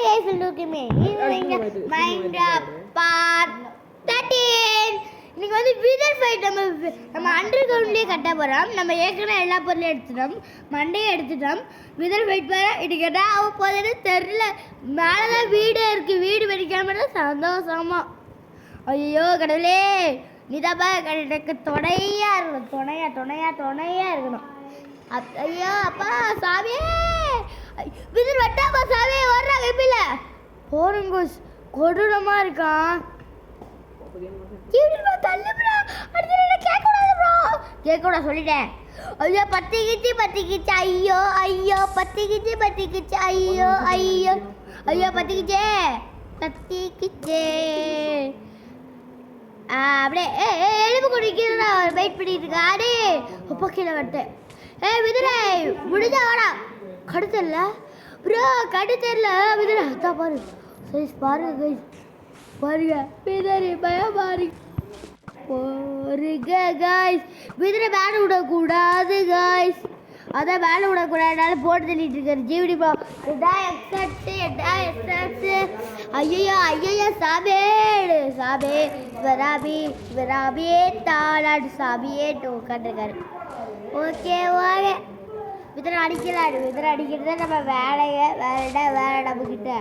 Hi guys, welcome to Minecraft Part 13. இன்னைக்கு வந்து wither fight நம்ம அண்டர் கிரவுண்ட்லயே கட்ட போறோம். நம்ம ஏற்கனவே எல்லா பொருளையும் எடுத்துட்டோம், மண்டையை எடுத்துட்டோம். விதர் ஃபைட் வேற இன்னைக்கு என்ன ஆக போகுதுன்னு தெரியல. மேலதான் வீடு இருக்கு, வீடு வெடிக்காம சந்தோஷமா. ஐயோ கடவுளே, நீதாப்பா எனக்கு துணையா இருக்கணும், துணையா இருக்கணும். ஐயோ அப்பா சாமியே, விதர் வட்டாப்பா சாமியே வர்றாங்க. எப்படில போறங்க கொடூரமா இருக்கான். கேட்க சொல்லிட்டேன். ஐயோ பத்திக்கிச்சு ஐயோ பத்திக்கிச்சு ஐயோ பத்திக்கிச்சே அப்படியே எலும்பு குடிக்கிறதா வெயிட் பண்ணிட்டு இருக்காரு. அப்போ கீழே வரட்டேன். விதுரை முடிஞ்சா வாடா. கடுத்தல ப்ரோ, கடுத்தல விதுரை. அதான் பாரு சைஸ் பாருங்க கைஸ், பாருங்க விதுரை பயமாரி போருங்க கைஸ். விதுரை வேலை விடக்கூடாது கைஸ், அதான் வேலை விடக்கூடாதுனால போட்டு தள்ளிட்டு இருக்காரு ஜிவிடி ப்ரோ. ஐயோ சாபே வராபி தாளாடு சாபியே உட்காந்துருக்காரு. ஓகே வாங்க, விதரை அடிக்கிறது நம்ம வேலையை வேலை நம்மக்கிட்ட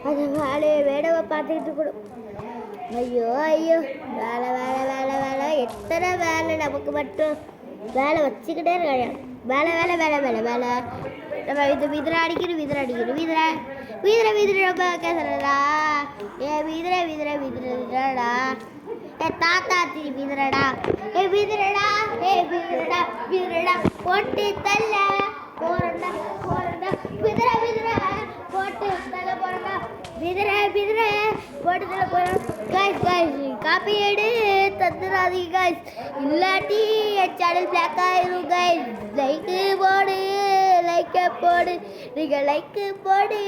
அந்த வேலையை வேடவை பார்த்துக்கிட்டு கூட. ஐயோ வேலை எத்தனை வேலை நமக்கு மட்டும் வேலை வச்சுக்கிட்டே இருக்காங்க. வேலை நம்ம விதரை அடிக்கிறோம். விதரை ரொம்ப கேட்குறடா. விதரடா தாத்தாச்சி விதரடா போட்டு தள்ள போறண்டா விதரை போட்டு தள்ள போறண்டா விதரை போட்டு தள்ள போறோம். காய்ஸ் காப்பி எடு தந்துடாதீங்க காய்ஸ், இல்லாட்டி என் சேனல் பிளாக் ஆயிரும் காய்ஸ். லைக்கு போடு நீங்கள் லைக்கு போடு.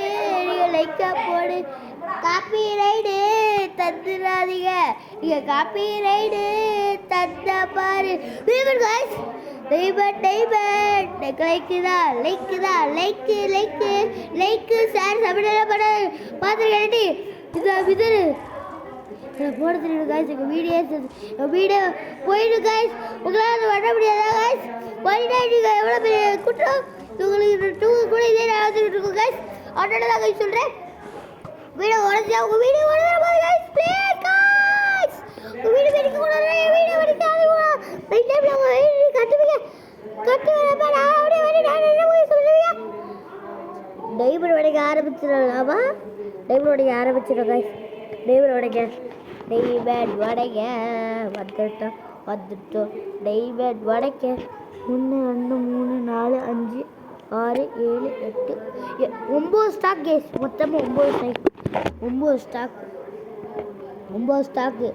காப்பி ரைடு தந்துடாதீங்க, நீங்கள் காப்பி ரைடு தந்த பாரு. காய்ஸ் லைக்கு சார் சமையல பண்ண பார்த்துருக்கேன். இதான் விதரு போட தெரியும் காய்ஸ். எங்கள் வீடியோ போயிடும் காய்ஸ், உங்களால் வர முடியாதா காய்ஸ்? போயிட்டா நீங்கள் எவ்வளோ பெரிய குற்றம் உங்களுக்கு கூட இதே நடந்துக்கிட்டு இருக்கும் காய்ஸ். அதனால தான் காய்ஸ் சொல்கிறேன், வீடியோ உடஞ்சி உங்கள் வீடியோ உடனே காய்ஸ். ப்ளீஸ் காய்ஸ், உங்கள் வீடியோ வெடிக்க கூடாது, வீடியோ வெடிக்காது ரைட் டைமில் உங்கள் வீடியோ கட்டுவீங்க நான் அப்படியே வந்து நான் என்ன போய் சொல்லுவீங்க. டைமண்ட் உடைக்க ஆரம்பிச்சிடலாமா? டைமண்ட் உடைக்க ஆரம்பிச்சிடும் காய்ஸ். டைமண்ட் உடைக்க வந்துட்டோம். டைமண்ட் உடைக்க 1 2 3 4 5 6 7 8 9 ஸ்டாக் கேஸ். மொத்தமாக 9 ஸ்டாக்கு.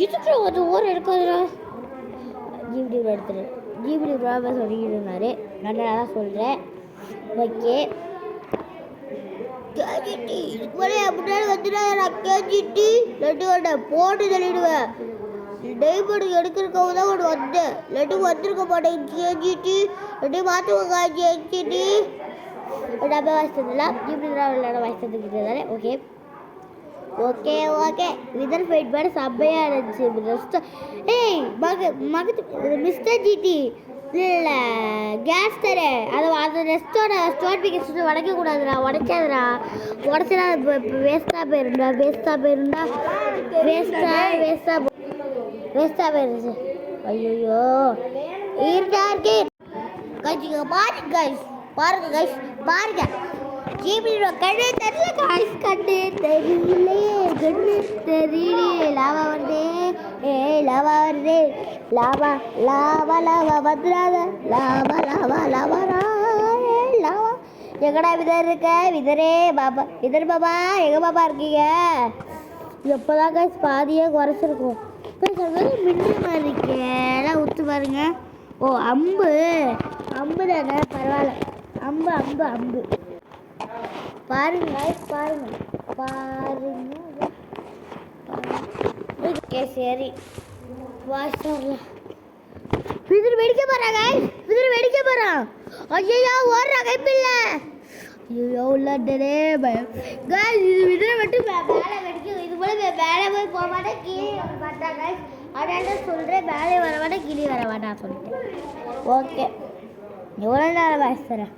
இதுக்கு ஒரு ஊர் எடுக்காதுடா. ஜிபிடி எடுத்துறேன். ஜிபிடி ப்ராப்ளம் சொல்லிக்கிட்டு இருந்தாரு, நல்லா தான் சொல்கிறேன். ஓகே முன்னாடி வந்துடுவேன் கேஜிடி லட்டு போட்டு தள்ளிடுவேன். டைமண்ட் எடுக்கிறக்காக தான் ஒன்று வந்தேன். லட்டு வந்திருக்க மாட்டேன். கேஜிடி லட்டு மாற்றுவாங்க. கேஜிடி நம்ம வாய்ஸ் ஜிபிடி ப்ராப்ளம் வாய்ஸ் தந்துக்கிட்டு. ஓகே விதர் ஃபைட் பண்ண செம்மையாக இருந்துச்சு. மிஸ்டர் ஜிடி இல்லை கேஸ் தரே அந்த ஸ்டோன் பிக்கெட் உடைக்கக்கூடாதுடா. உடைச்சா வேஸ்ட்டாக போயிருந்துச்சு. ஐயோ இருக்கு பாருங்க ஜிபிடி கண்ணு தெரியல லாவா வருதே லாவா வந்துடாத லாவா எங்கடா விதர் இருக்க? விதர் பாபா எங்க பாப்பா இருக்கீங்க? எப்போதான் காய்ஸ் பாதியே குறைச்சிருக்கோம். மின்னி மாதிரி இருக்கேன் ஊத்து பாருங்க. ஓ அம்பு தானே, பரவாயில்ல. அம்பு பாருங்க. ஓகே சரி வாட்ஸ்அப்ல விதர் வெடிக்க போறான். ஐயோ ஓடுற கைப்பில்ல. ஐயோ உள்ளே காய்ஸ் இது விட மட்டும் மேலே வெடிக்கும். இது போல மேலே போய் போக மாட்டேன், கீழே வர மாட்டாங்க. அதனால சொல்கிறேன் மேலே வர மாட்டேன், கீழே வர மாட்டான் சொல்லிட்டேன். ஓகே எவ்வளோ நேரம் பேசுகிறேன்?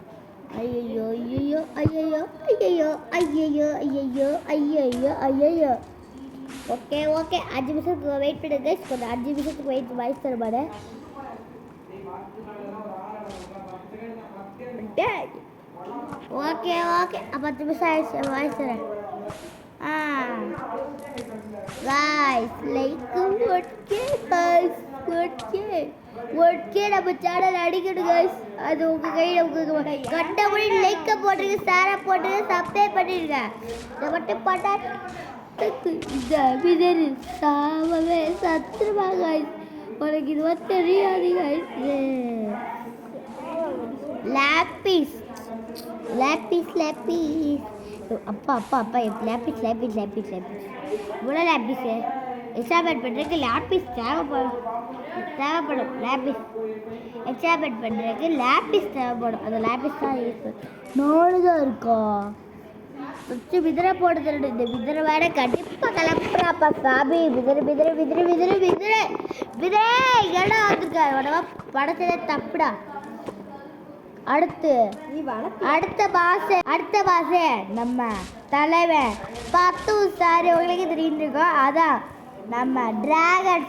ஐயோ ஐயோ ஐயோ ஐயோ ஐயோ ஐயோ ஐயோ ஐயோ. ஓகே ஓகே 5 நிமிஷத்துக்கு வெயிட் பண்ணுங்க. கொஞ்சம் 5 நிமிஷத்துக்கு வெயிட் வாய்ஸ் தருமாரு. ஓகே ஓகே 10 நிமிஷம் ஆயிடுச்சு வாய்ஸ் தரேன். Guys like okay guys okay நம்ம சேனல் அடிக்கணும் காய்ஸ். அது உங்கள் கையில் உங்களுக்கு கண்டபடி லைக்கை போட்டுருங்க, ஷேரை போட்டுருங்க, சப்ஸ்கிரைப் பண்ணிடுங்க. இதை மட்டும் பண்ணா விதரு சாவவே சத்துருவா காய்ஸ். உனக்கு இது வந்து தெரியாது காய்ஸ். லாப்பிஸ் லாப்பிஸ் லாப்பிஸ் அப்பா அப்பா அப்பா லாப்பிஸ் லாப்பிஸ் லாப்பிஸ் லாப்பிஸ் இவ்வளோ லாப்பிஸு எக்ஸாமெண்ட் பண்ணுறதுக்கு லாப்பிஸ் தேவைப்படும். லாப்பிஸ் எக்ஸாமெண்ட் பண்ணுறதுக்கு லாப்பிஸ் தேவைப்படும். அந்த லாப்பிஸ் தான் யூஸ் பண்ணு தான் இருக்கோம். ஃபஸ்ட்டு விதிரை போட்டு தரணும். இந்த விதிரை வேற கண்டிப்பாக கிளம்புறாப்பா சாமி. விதிரை விதிரை விதிரை விதிரை விதிரை விதிரை இடம் வந்துருக்காரு. உடவா படத்துல தப்புடா. அடுத்த பாசே நம்ம தலைவன் 10 சாரி உங்களுக்கு தெரிஞ்சிருக்கோம். அதான் நம்ம டிராகன்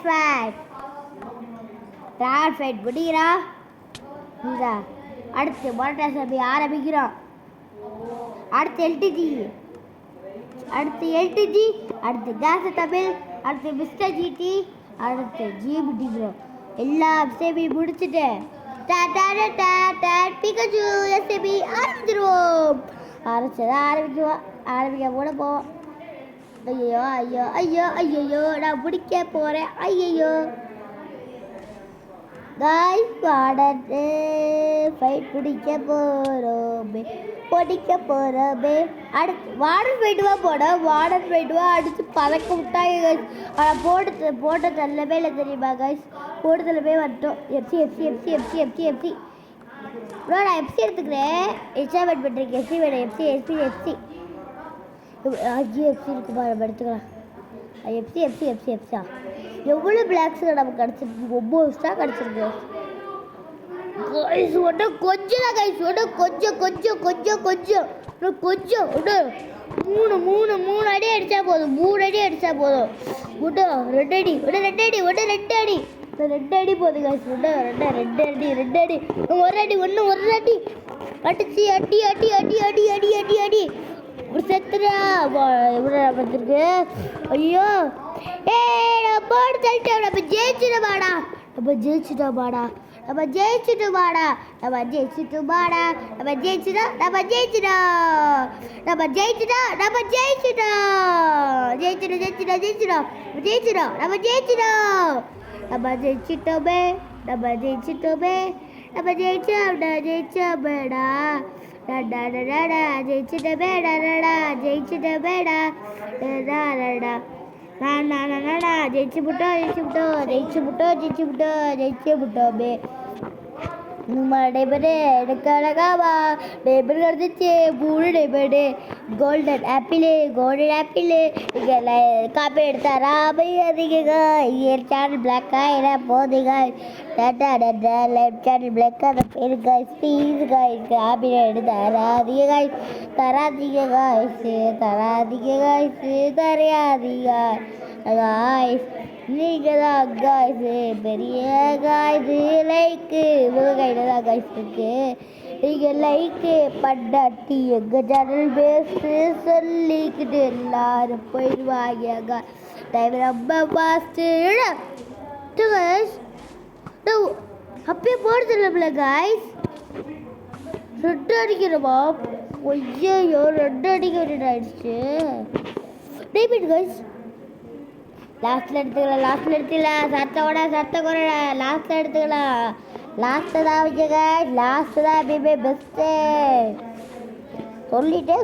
ஃபைட் முடிகிறா. அடுத்து மொரட்டா சாமி ஆரம்பிக்கிறோம். அடுத்து எல்டிஜி அடுத்து கேஸ் தமிழ், அடுத்து மிஸ்டர் ஜிடி, அடுத்து ஜிபிடி ப்ரோ. எல்லா சேவையும் முடிச்சுட்டு பிகச்சு எஸ்ஏபி ஆரம்பிச்சிருவோம். ஆரம்பிக்க கூட போவோம். ஐயோ ஐயோ ஐயோ ஐயோ நான் பிடிக்க போகிறேன். ஐயோ காய்ஸ் பாடட்டு ஃபைட் பிடிக்க போகிறோமே. அடுத்து வாடர் ஃபைட்டுவா வாடர் ஃபைட்டுவா அடித்து பறக்க விட்டாங்க. ஆனால் போட்ட தள்ளவே இல்லை தெரியுமா காய்ஸ். போட்டு தள்ளவே வந்துட்டோம். எஃப்சி ப்ரோ நான் எஃப்சி எடுத்துக்கிறேன். எக்ஸாமெண்ட் பண்ணுறேன். எஃப்சி வேணும். எஃப்சி இருக்குமா நம்ம எடுத்துக்கலாம். எஃப்சியா எவ்வளோ பிளாக்ஸுங்க நமக்கு கிடச்சிருக்கு? 9 ஸ்டார் கிடச்சிருக்கு கைஸ். ஒன்றும் கொஞ்சம் தான் கைஸ். ஒன்றும் கொஞ்சம் மூணு அடி அடித்தா போதும். 3 அடி அடித்தா போதும். ஒன்றும் 2 அடி போதும் கைஸ். ரெண்டு அடி 1 அடி அடிச்சு அடி ஒரு செத்துடா எவ்வளோ பார்த்துருக்கு. ஐயோ நான் போட்டு தள்ளிட்டேன். நம்ம ஜெயிச்சிட்டோமேடா. ஜெயிச்சுட்டோமே. நம்ம டேபரு எனக்கு அழகாவா டேபர் கிடச்சிச்சு. 3 டேபரு கோல்டன் ஆப்பிள் இங்கே காப்பி எடுத்தாரா அதிக சேனல் பிளாக்காக என்ன போதுங்க. லெஃப்ட் சேனல் பிளாக்காக அந்த பேரு காய்ஸ். ப்ளீஸ் காய்ஸ் காப்பி எடுத்தாரா தராதீங்க காய்ஸ். நீங்கள் தான் காய்ஸு பெரிய காய்ஸு. லைக்கு உங்கள் கையில் தான் காய்ஸ் இருக்கு. நீங்கள் லைக்கு பண்ணாட்டி எங்கள் சேனல் பேசு சொல்லிக்கிட்டு எல்லாரும் போயிடுவாங்க. டைம் ரொம்ப ஃபாஸ்ட்டு காய்ஸ். அப்பயே போடுறதில்ல காய்ஸ். 2 அடிக்கிறோமா? ஐயோ 2 அடிக்க வேண்டியது ஆயிடுச்சு. டேபிட் காய்ஸ் லாஸ்ட்டில் எடுத்துக்கலாம். சத்த குறை லாஸ்ட்டில் எடுத்துக்கலாம். லாஸ்ட்டு தான் வச்சுக்க. லாஸ்ட்டு தான் எப்பயுமே பெஸ்ட்டு. சொல்லிட்டேன்.